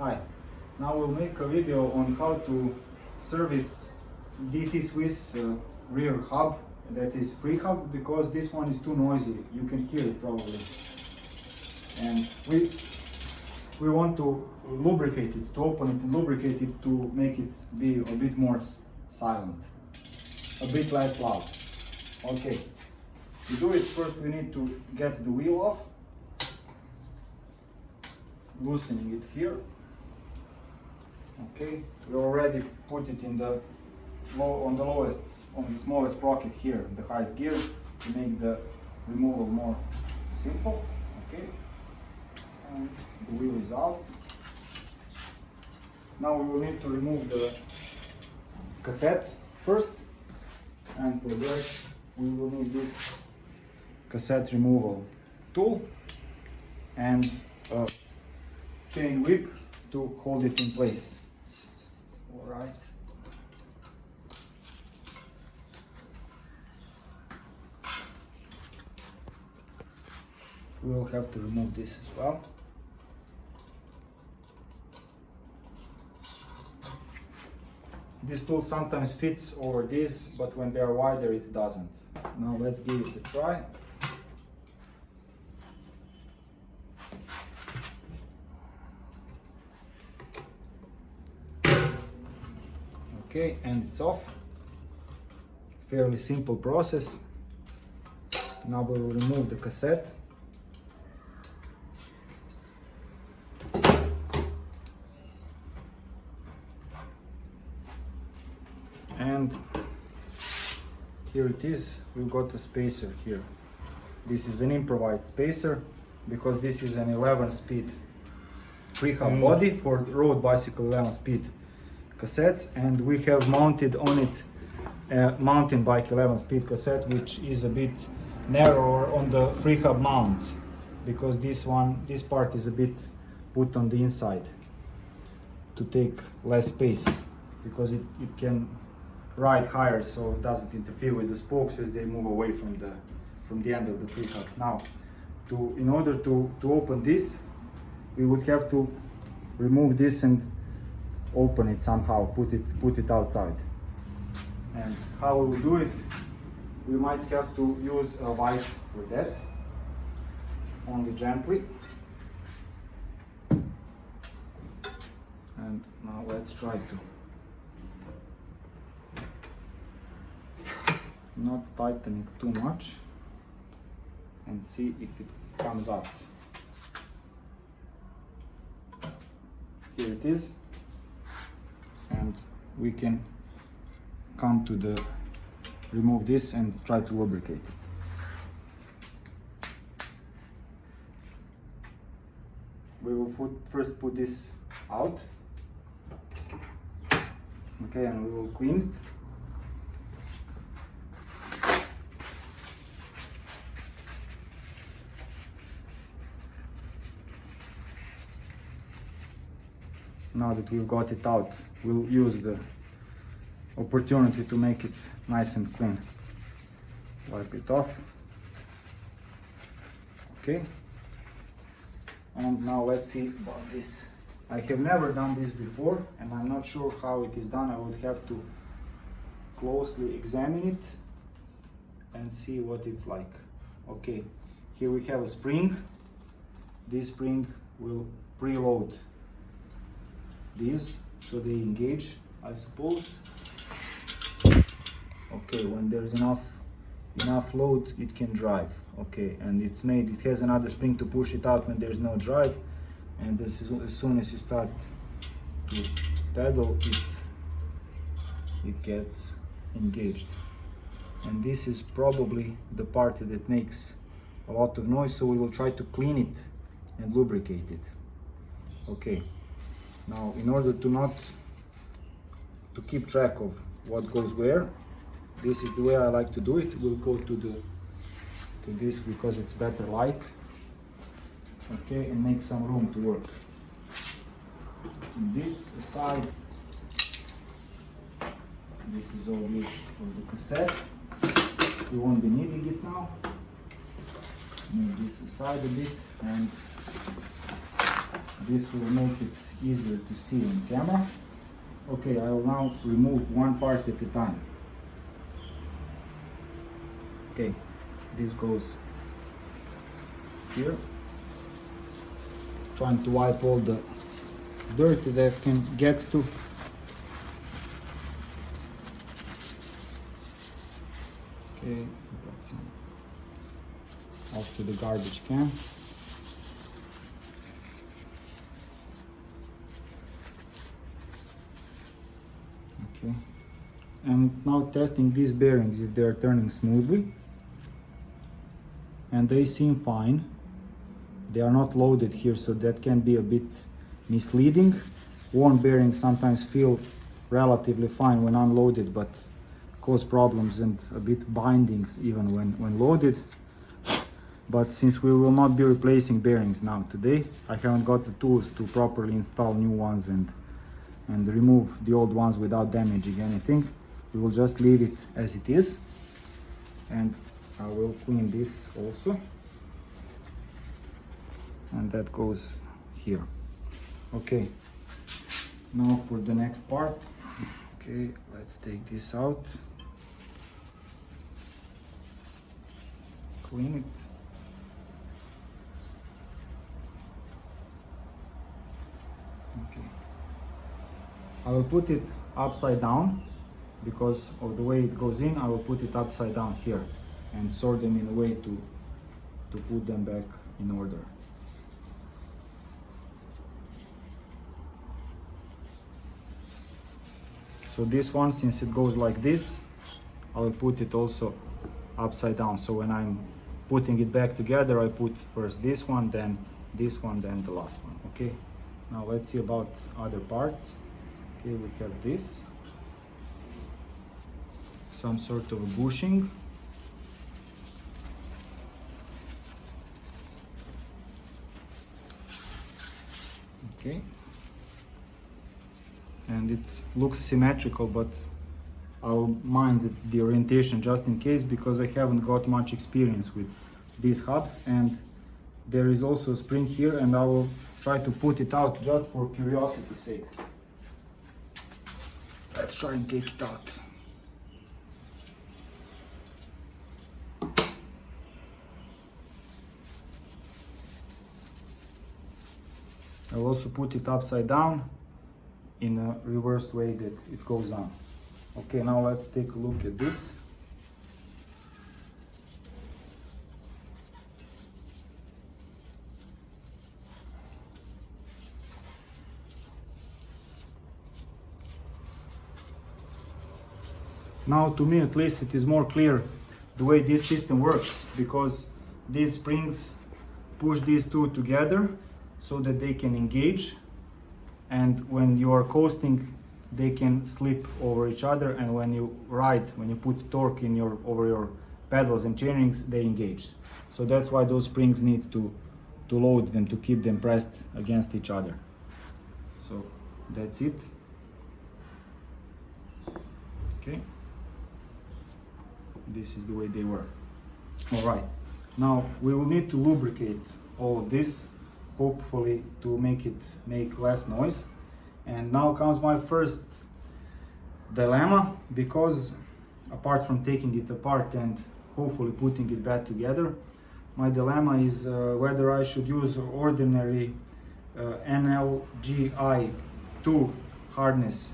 Hi, now we'll make a video on how to service DT Swiss rear hub, that is freehub, because this one is too noisy. You can hear it probably. And we want to lubricate it, to open it and lubricate it to make it be a bit more silent, a bit less loud. Okay, to do it first we need to get the wheel off, loosening it here. Okay, we already put it in the on the smallest sprocket here, the highest gear, to make the removal more simple. Okay, and the wheel is out. Now we will need to remove the cassette first, and for that we will need this cassette removal tool and a chain whip to hold it in place. All right. We will have to remove this as well. This tool sometimes fits over this, but when they are wider it doesn't. Now let's give it a try. Okay, and it's off. Fairly simple process. Now we will remove the cassette. And here it is, we've got a spacer here. This is an improvised spacer because this is an 11-speed freehub body for road bicycle 11-speed cassettes, and we have mounted on it a mountain bike 11-speed cassette, which is a bit narrower on the freehub mount because this part is a bit put on the inside to take less space, because it can ride higher, so it doesn't interfere with the spokes as they move away from the end of the freehub. Now, in order to open this, we would have to remove this and open it somehow, put it outside. And how we will do it, we might have to use a vise for that, only gently. And now let's try to not tighten it too much and see if it comes out. Here it is, and we can come to remove this and try to lubricate it. We will first put this out, okay, and we will clean it. Now that we've got it out, we'll use the opportunity to make it nice and clean. Wipe it off. Okay. And now let's see about this. I have never done this before, and I'm not sure how it is done. I would have to closely examine it and see what it's like. Okay, here we have a spring. This spring will preload these so they engage, I suppose. Okay, when there's enough load, it can drive. Okay, and it has another spring to push it out when there's no drive, and as soon as you start to pedal, it gets engaged. And this is probably the part that makes a lot of noise, so we will try to clean it and lubricate it. Okay. Now, in order to keep track of what goes where, this is the way I like to do it. We'll go to this because it's better light. Okay, and make some room to work. This aside, this is all good for the cassette. We won't be needing it now. Move this aside a bit, and this will make it easier to see on camera. Okay, I will now remove one part at a time. Okay, this goes here. Trying to wipe all the dirt that I can get to. Okay, got some off to the garbage can. Okay, and now testing these bearings if they are turning smoothly, and they seem fine. They are not loaded here, so that can be a bit misleading. Worn bearings sometimes feel relatively fine when unloaded, but cause problems and a bit bindings even when loaded. But since we will not be replacing bearings now today, I haven't got the tools to properly install new ones and remove the old ones without damaging anything. We will just leave it as it is, and I will clean this also, and that goes here. Okay, now for the next part. Okay, let's take this out, clean it. Okay, I will put it upside down because of the way it goes in. I will put it upside down here and sort them in a way to put them back in order. So this one, since it goes like this, I will put it also upside down. So when I'm putting it back together, I put first this one, then this one, then the last one. Okay, now let's see about other parts. Okay, we have this, some sort of bushing. Okay, and it looks symmetrical, but I'll mind the orientation just in case, because I haven't got much experience with these hubs. And there is also a spring here, and I will try to put it out just for curiosity's sake. Let's try and take it out. I'll also put it upside down in a reversed way that it goes on. Okay, now let's take a look at this. Now, to me at least, it is more clear the way this system works, because these springs push these two together so that they can engage, and when you are coasting they can slip over each other, and when you ride, when you put torque in over your pedals and chainrings, they engage. So that's why those springs need to load them, to keep them pressed against each other. So that's it. Okay, this is the way they work. All right, now we will need to lubricate all of this, hopefully to make less noise. And now comes my first dilemma, because apart from taking it apart and hopefully putting it back together, my dilemma is whether I should use ordinary NLGI2 hardness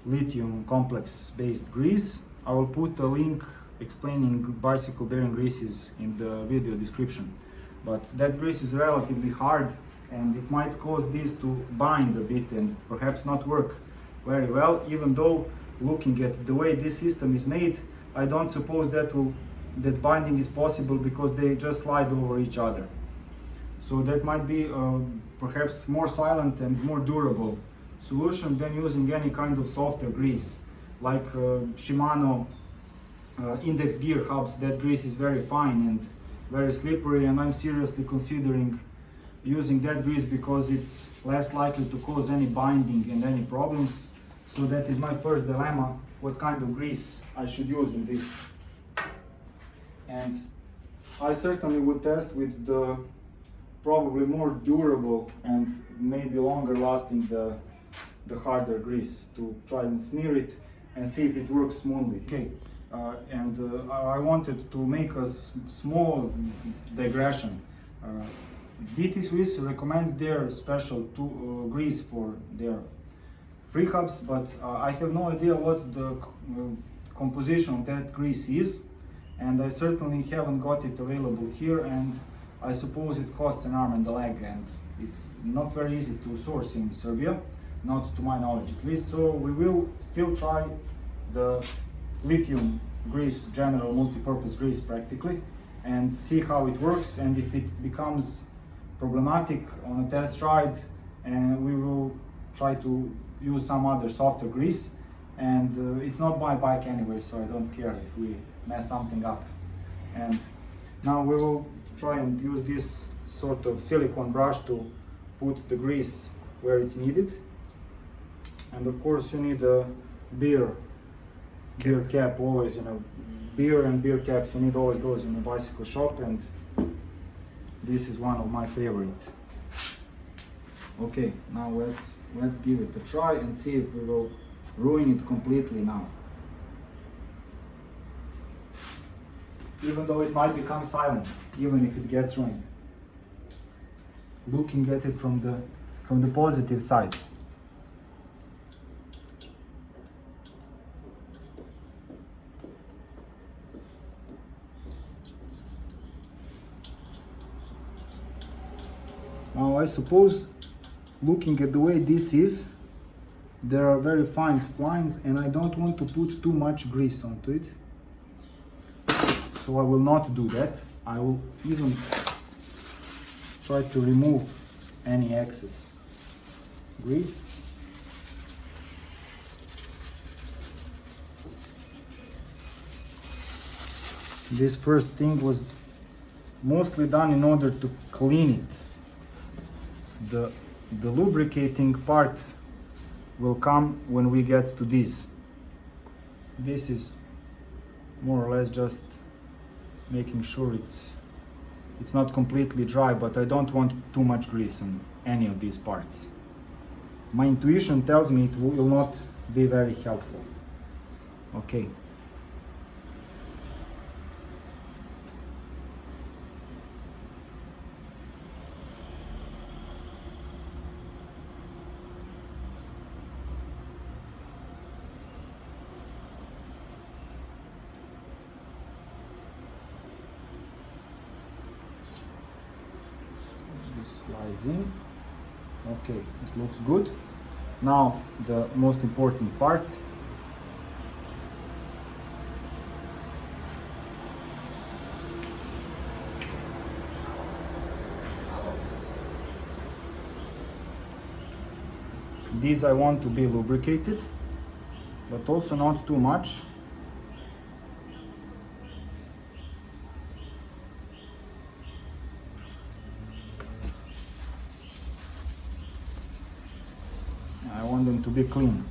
lithium complex based grease. I will put a link explaining bicycle bearing greases in the video description, but that grease is relatively hard and it might cause these to bind a bit and perhaps not work very well, even though looking at the way this system is made, I don't suppose that binding is possible, because they just slide over each other. So that might be perhaps more silent and more durable solution than using any kind of softer grease like Shimano index gear hubs. That grease is very fine and very slippery, and I'm seriously considering using that grease because it's less likely to cause any binding and any problems. So that is my first dilemma, what kind of grease I should use in this. And I certainly would test with the probably more durable and maybe longer lasting the harder grease, to try and smear it and see if it works smoothly. Okay, I wanted to make a small digression. DT Swiss recommends their special grease for their free hubs, but I have no idea what the composition of that grease is, and I certainly haven't got it available here, and I suppose it costs an arm and a leg, and it's not very easy to source in Serbia, not to my knowledge at least. So we will still try the lithium grease, general multi-purpose grease practically, and see how it works, and if it becomes problematic on a test ride, and we will try to use some other softer grease. And it's not my bike anyway, so I don't care if we mess something up. And now we will try and use this sort of silicone brush to put the grease where it's needed. And of course you need a beer cap always, beer and beer caps, you need always those in a bicycle shop, and this is one of my favorite. Okay, now let's give it a try and see if we will ruin it completely now. Even though it might become silent, even if it gets ruined. Looking at it from the positive side. Now I suppose, looking at the way this is, there are very fine splines, and I don't want to put too much grease onto it. So I will not do that. I will even try to remove any excess grease. This first thing was mostly done in order to clean it. The lubricating part will come when we get to this. This is more or less just making sure it's not completely dry, but I don't want too much grease on any of these parts. My intuition tells me it will not be very helpful. Okay. Slides in. Okay, it looks good. Now the most important part. These I want to be lubricated, but also not too much. I want them to be clean.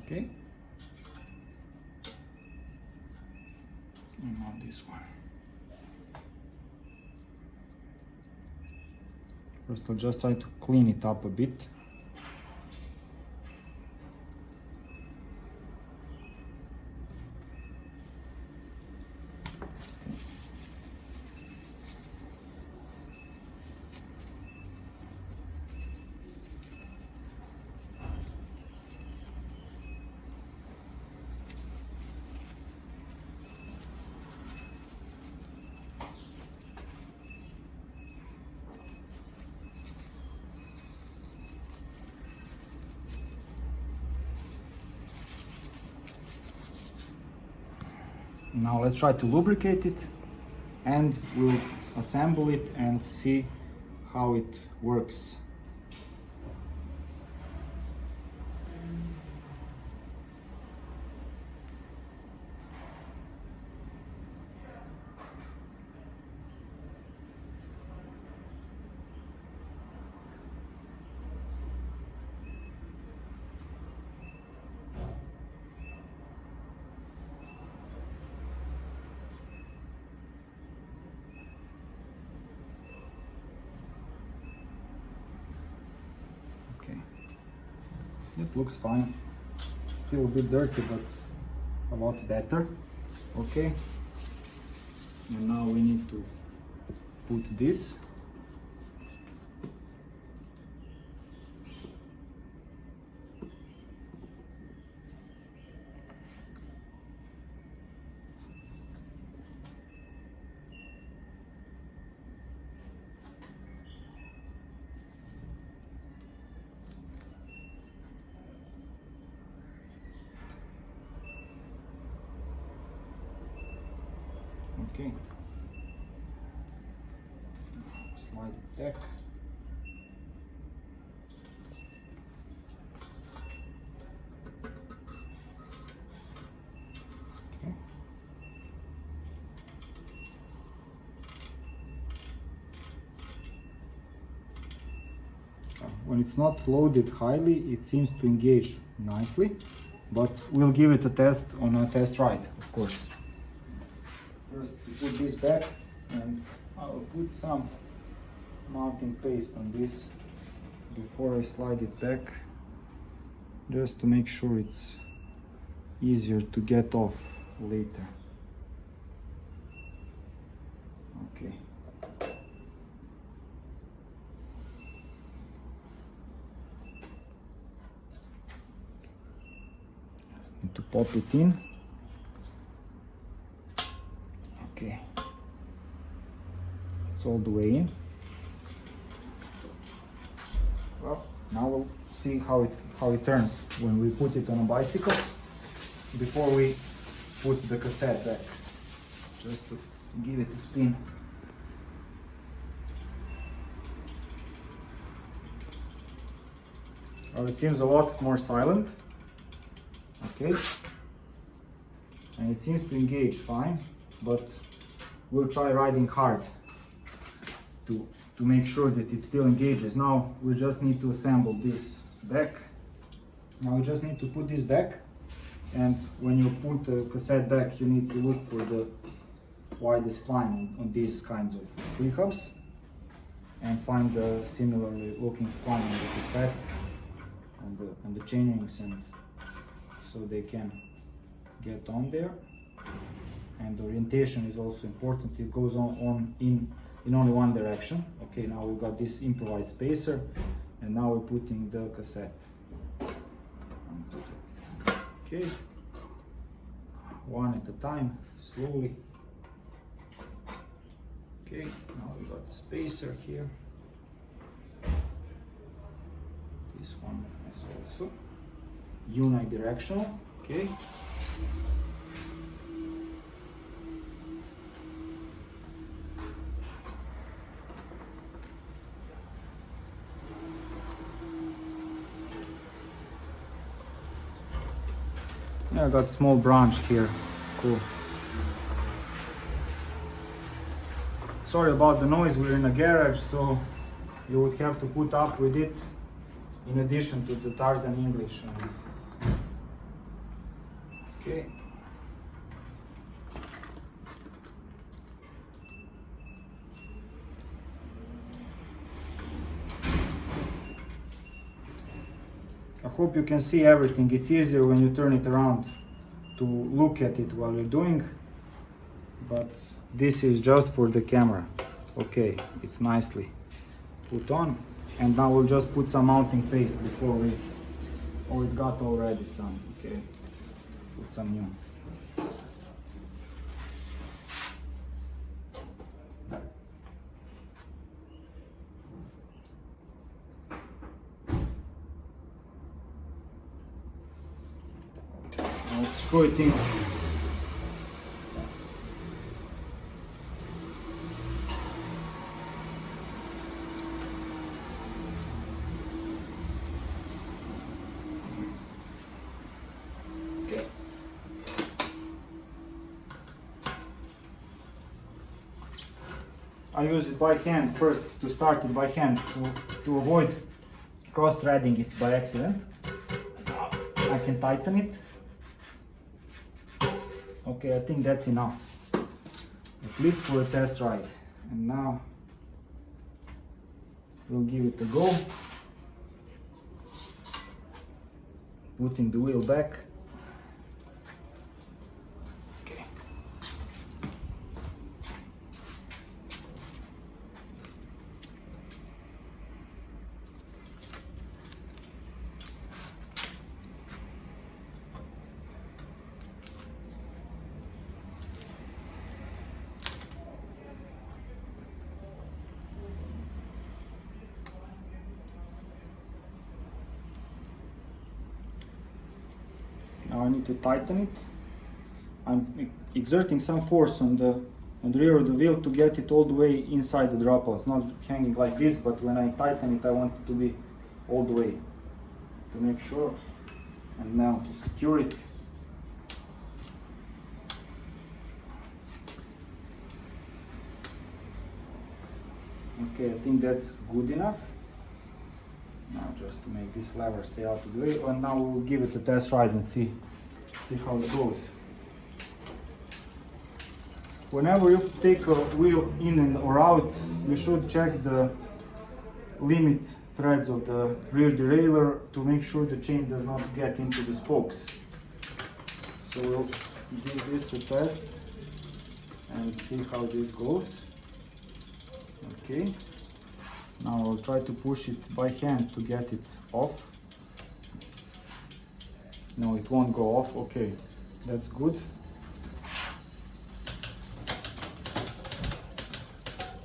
Okay. And now this one. First I'll just try to clean it up a bit. Now let's try to lubricate it and we'll assemble it and see how it works. Okay, it looks fine. Still a bit dirty, but a lot better. Okay, and now we need to put this. Okay, slide it back. Okay. When it's not loaded highly, it seems to engage nicely, but we'll give it a test on a test ride, of course. First, we put this back, and I'll put some mounting paste on this before I slide it back, just to make sure it's easier to get off later. Okay. Need to pop it in. Okay, it's all the way in. Well, now we'll see how it turns when we put it on a bicycle before we put the cassette back, just to give it a spin. Well, it seems a lot more silent. Okay, and it seems to engage fine, but we'll try riding hard to make sure that it still engages. Now we just need to assemble this back. Now we just need to put this back, and when you put the cassette back, you need to look for the widest spline on these kinds of freehubs and find the similarly looking spline on the cassette and the chainrings, and so they can get on there. And the orientation is also important. It goes on in only one direction. Okay, now we've got this improvised spacer, and now we're putting the cassette. Okay, one at a time, slowly. Okay, now we got the spacer here. This one is also unidirectional. Okay. Yeah, I got a small branch here. Cool. Sorry about the noise, we're in a garage, so you would have to put up with it in addition to the Tarzan English. Okay. I hope you can see everything. It's easier when you turn it around to look at it while you're doing, but this is just for the camera. Okay, it's nicely put on, and now we'll just put some mounting paste before we... Oh, it's got already some. Okay, put some new. Let's screw it in. I use it by hand first, to start it by hand, to avoid cross-threading it by accident. I can tighten it. Okay, I think that's enough, at least for a test ride. And now we'll give it a go. Putting the wheel back. Okay. Now I need to tighten it. I'm exerting some force on the rear of the wheel to get it all the way inside the dropper. It's not hanging like this, but when I tighten it, I want it to be all the way, to make sure. And now to secure it. Okay, I think that's good enough. Now just to make this lever stay out of the way, and now we'll give it a test ride and see how it goes. Whenever you take a wheel in and or out, you should check the limit threads of the rear derailleur to make sure the chain does not get into the spokes. So we'll give this a test and see how this goes. Okay. Now I'll try to push it by hand to get it off. No, it won't go off. Okay, that's good.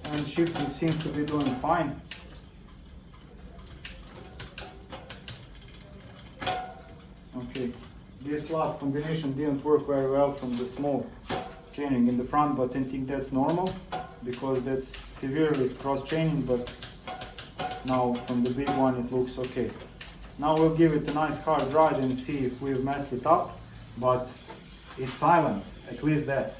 And shifting seems to be doing fine. Okay, this last combination didn't work very well from the small chaining in the front, but I think that's normal because that's severely cross-chaining, but now from the big one it looks okay. Now we'll give it a nice hard ride and see if we've messed it up, but it's silent, at least that.